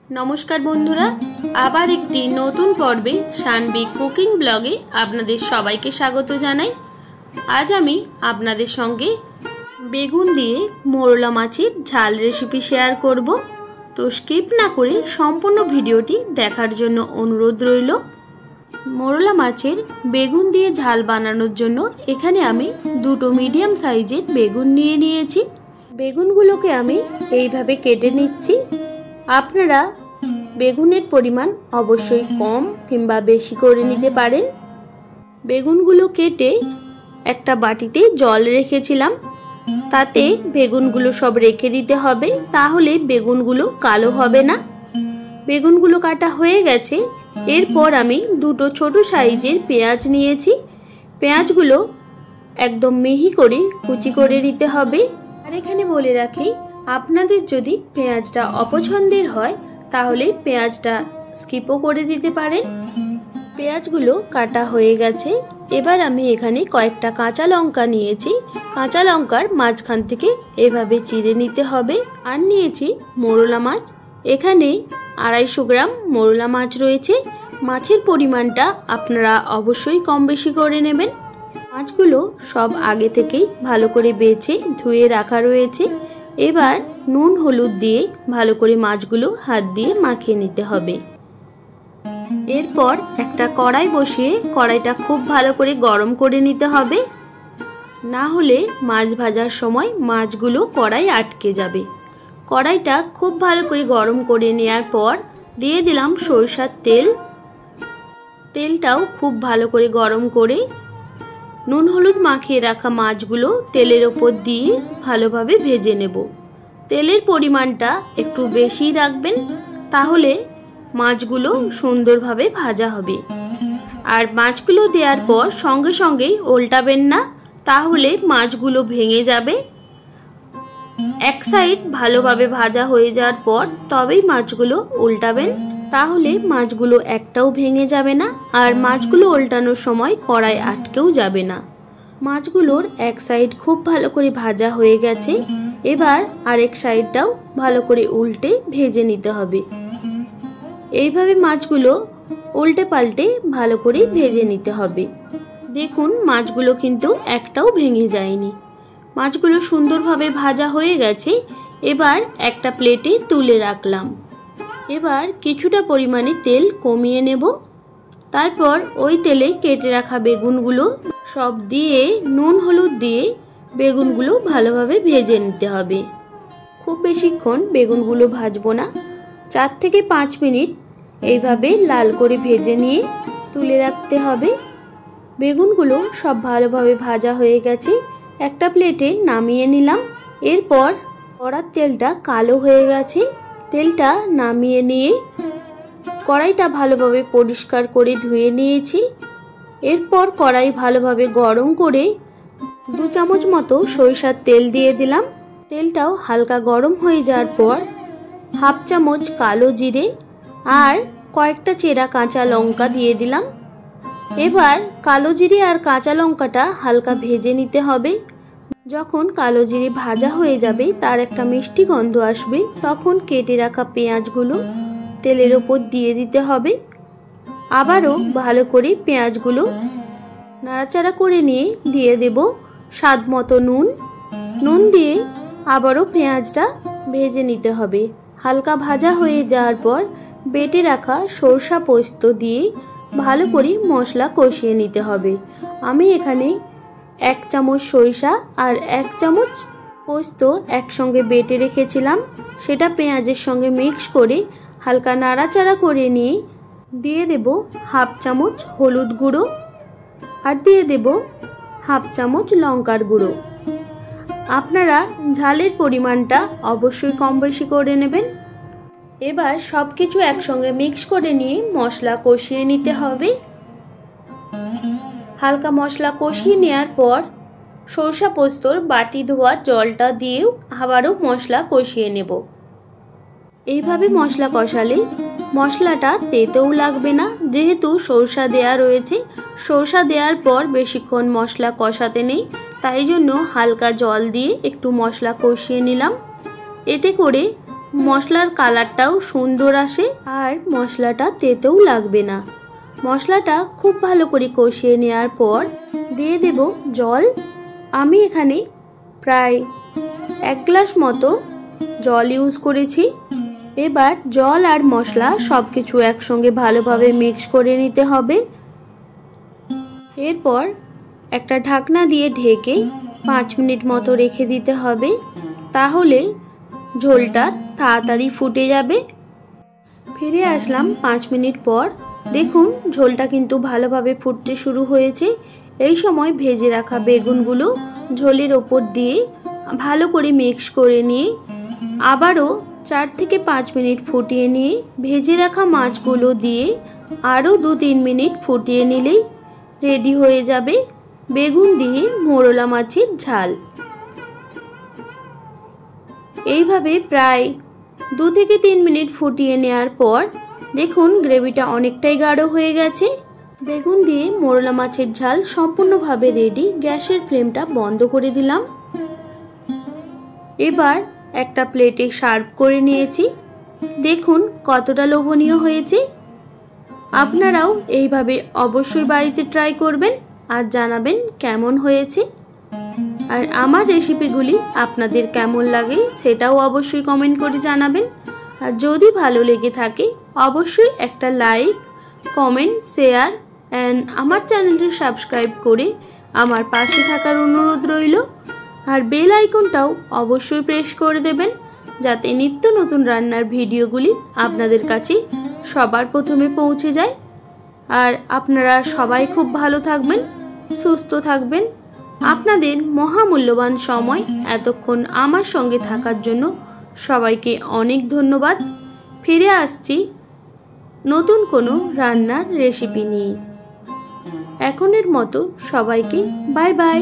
नमस्कार बंधुरा आबार एकटी नतून पर्वे शानवी कुकिंग ब्लगे आपनादेर सबाइके स्वागत जानाई। आज आमी आपनादेर संगे बेगुन दिए मोरला माछेर झाल रेसिपि शेयर करब। तो स्किप ना करे सम्पूर्ण भिडियोटी देखार जोन्नो अनुरोध रइल। मोरला माछेर बेगुन दिए झाल बानानोर जोन्नो एखाने आमी दुटो मीडियम साइजेर बेगुन निये नियेछि। बेगुनगुलोके आमी एइभाবে केटे निচ্ছি। আপনারা বেগুনের পরিমাণ অবশ্যই কম কিংবা বেশি করে নিতে পারেন। বেগুনগুলো কেটে একটা বাটিতে জল রেখেছিলাম, তাতে বেগুনগুলো সব রেখে দিতে হবে, তাহলে বেগুনগুলো কালো হবে না। বেগুনগুলো কাটা হয়ে গেছে। এরপর আমি দুটো ছোট সাইজের পেঁয়াজ নিয়েছি। পেঁয়াজগুলো একদম মিহি করে কুচি করে নিতে হবে। আর এখানে বলে রাখি, আপনাদের যদি পেঁয়াজটা অপছন্দের হয় তাহলে পেঁয়াজটা স্কিপও করে দিতে পারেন। পেঁয়াজগুলো কাটা হয়ে গেছে। এবার আমি এখানে কয়েকটা কাঁচা লঙ্কা নিয়েছি। কাঁচা লঙ্কার মাঝখান থেকে এভাবে চিড়ে নিতে হবে। আর নিয়েছি মোরলা মাছ। এখানে 250 গ্রাম মোরলা মাছ রয়েছে। মাছের পরিমাণটা আপনারা অবশ্যই কম বেশি করে নেবেন। মাছগুলো সব আগে থেকেই ভালো করে বেছে ধুয়ে রাখা রয়েছে। এবার নুন হলুদ দিয়ে ভালো করে মাছগুলো হাত দিয়ে মাখিয়ে নিতে হবে। এরপর একটা কড়াই বসিয়ে কড়াইটা খুব ভালো করে গরম করে নিতে হবে, না হলে মাছ ভাজার সময় মাছগুলো কড়াই আটকে যাবে। কড়াইটা খুব ভালো করে গরম করে নেওয়ার পর দিয়ে দিলাম সরষের তেল। তেলটাও খুব ভালো করে গরম করে নুন হলুদ মাখিয়ে রাখা মাছগুলো তেলের ওপর দিয়ে ভালোভাবে ভেজে নেব। তেলের পরিমাণটা একটু বেশি রাখবেন, তাহলে মাছগুলো সুন্দরভাবে ভাজা হবে। আর মাছগুলো দেওয়ার পর সঙ্গে সঙ্গেই উল্টাবেন না, তাহলে মাছগুলো ভেঙে যাবে। এক সাইড ভালোভাবে ভাজা হয়ে যাওয়ার পর তবেই মাছগুলো উল্টাবেন, তাহলে মাছগুলো একটাও ভেঙে যাবে না। আর মাছগুলো উল্টানোর সময় কড়াই আটকেও যাবে না। মাছগুলোর এক সাইড খুব ভালো করে ভাজা হয়ে গেছে। এবার আরেক সাইডটাও ভালো করে উল্টে ভেজে নিতে হবে। এইভাবে মাছগুলো উল্টে পাল্টে ভালো করে ভেজে নিতে হবে। দেখুন মাছগুলো কিন্তু একটাও ভেঙে যায়নি। মাছগুলো সুন্দরভাবে ভাজা হয়ে গেছে। এবার একটা প্লেটে তুলে রাখলাম। এবার কিছুটা পরিমাণে তেল কমিয়ে নেব। তারপর ওই তেলে কেটে রাখা বেগুনগুলো সব দিয়ে নুন হলুদ দিয়ে বেগুনগুলো ভালোভাবে ভেজে নিতে হবে। খুব বেশিক্ষণ বেগুনগুলো ভাজবো না, 4 থেকে 5 মিনিট এইভাবে লাল করে ভেজে নিয়ে তুলে রাখতে হবে। বেগুনগুলো সব ভালোভাবে ভাজা হয়ে গেছে। একটা প্লেটে নামিয়ে নিলাম। এরপর কড়ার তেলটা কালো হয়ে গেছে। তেলটা নামিয়ে নিয়ে কড়াইটা ভালোভাবে পরিষ্কার করে ধুয়ে নিয়েছি। এরপর কড়াই ভালোভাবে গরম করে 2 চামচ মতো সরিষার তেল দিয়ে দিলাম। তেলটাও হালকা গরম হয়ে যাওয়ার পর 1/2 চামচ কালো জিরে আর কয়েকটা চেরা কাঁচা লঙ্কা দিয়ে দিলাম। এবার কালো জিরে আর কাঁচা লঙ্কাটা হালকা ভেজে নিতে হবে। যখন কালো জিরে ভাজা হয়ে যাবে, তার একটা মিষ্টি গন্ধ আসবে, তখন কেটে রাখা পেঁয়াজগুলো তেলের ওপর দিয়ে দিতে হবে। আবারও ভালো করে পেঁয়াজগুলো নাড়াচাড়া করে নিয়ে দিয়ে দেব স্বাদ মতো নুন। নুন দিয়ে আবারও পেঁয়াজটা ভেজে নিতে হবে। হালকা ভাজা হয়ে যাওয়ার পর বেটে রাখা সরষা পোস্ত দিয়ে ভালো করে মশলা কষিয়ে নিতে হবে। আমি এখানে 1 চামচ সরিষা আর 1 চামচ পোস্ত একসঙ্গে বেটে রেখেছিলাম, সেটা পেঁয়াজের সঙ্গে মিক্স করে হালকা নাড়াচাড়া করে নিয়ে দিয়ে দেব 1/2 চামচ হলুদ গুঁড়ো আর দিয়ে দেব 1/2 চামচ লঙ্কার গুঁড়ো। আপনারা ঝালের পরিমাণটা অবশ্যই কম বেশি করে নেবেন। এবার সব কিছু একসঙ্গে মিক্স করে নিয়ে মশলা কষিয়ে নিতে হবে। হালকা মশলা কষিয়ে নেওয়ার পর সরষা পোস্তর বাটি ধোয়া জলটা দিয়েও আবারও মশলা কষিয়ে নেব। এইভাবে মশলা কষালে মশলাটা তেতেও লাগবে না, যেহেতু সরষা দেয়া রয়েছে। সরষা দেওয়ার পর বেশিক্ষণ মশলা কষাতে নেই, তাই জন্য হালকা জল দিয়ে একটু মশলা কষিয়ে নিলাম। এতে করে মশলার কালারটাও সুন্দর আসে আর মশলাটা তেতেও লাগবে না। মশলাটা খুব ভালো করে কষিয়ে নেওয়ার পর দিয়ে দেব জল। আমি এখানে প্রায় 1 গ্লাস মতো জল ইউজ করেছি। এবার জল আর মশলা সব কিছু একসঙ্গে ভালোভাবে মিক্স করে নিতে হবে। এরপর একটা ঢাকনা দিয়ে ঢেকে 5 মিনিট মতো রেখে দিতে হবে, তাহলে ঝোলটা তাড়াতাড়ি ফুটে যাবে। ফিরে আসলাম 5 মিনিট পর। দেখুন ঝোলটা কিন্তু ভালোভাবে ফুটতে শুরু হয়েছে। এই সময় ভেজে রাখা বেগুনগুলো ঝোলের ওপর দিয়ে ভালো করে মিক্স করে নিয়ে আবারও 4 থেকে 5 মিনিট ফুটিয়ে নিয়ে ভেজে রাখা মাছগুলো দিয়ে আরও 2-3 মিনিট ফুটিয়ে নিলেই রেডি হয়ে যাবে বেগুন দিয়ে মোরলা মাছের ঝাল। এইভাবে প্রায় 2 থেকে 3 মিনিট ফুটিয়ে নেওয়ার পর দেখুন গ্রেভিটা অনেকটাই গাঢ় হয়ে গেছে। বেগুন দিয়ে মোরলা মাছের ঝাল সম্পূর্ণভাবে রেডি। গ্যাসের ফ্লেমটা বন্ধ করে দিলাম। এবার একটা প্লেটে সার্ভ করে নিয়েছি। দেখুন কতটা লোভনীয় হয়েছে। আপনারাও এইভাবে অবশ্যই বাড়িতে ট্রাই করবেন আর জানাবেন কেমন হয়েছে। আর আমার রেসিপিগুলি আপনাদের কেমন লাগে সেটাও অবশ্যই কমেন্ট করে জানাবেন। আর যদি ভালো লেগে থাকে অবশ্যই একটা লাইক, কমেন্ট, শেয়ার অ্যান্ড আমার চ্যানেলটি সাবস্ক্রাইব করে আমার পাশে থাকার অনুরোধ রইল। আর বেল আইকনটাও অবশ্যই প্রেস করে দেবেন যাতে নিত্য নতুন রান্নার ভিডিওগুলি আপনাদের কাছে সবার প্রথমে পৌঁছে যায়। আর আপনারা সবাই খুব ভালো থাকবেন, সুস্থ থাকবেন। আপনাদের মহামূল্যবান সময় এতক্ষণ আমার সঙ্গে থাকার জন্য সবাইকে অনেক ধন্যবাদ। ফিরে আসছি নতুন কোনো রান্নার রেসিপি নিয়ে। এখনের মতো সবাইকে বাই বাই।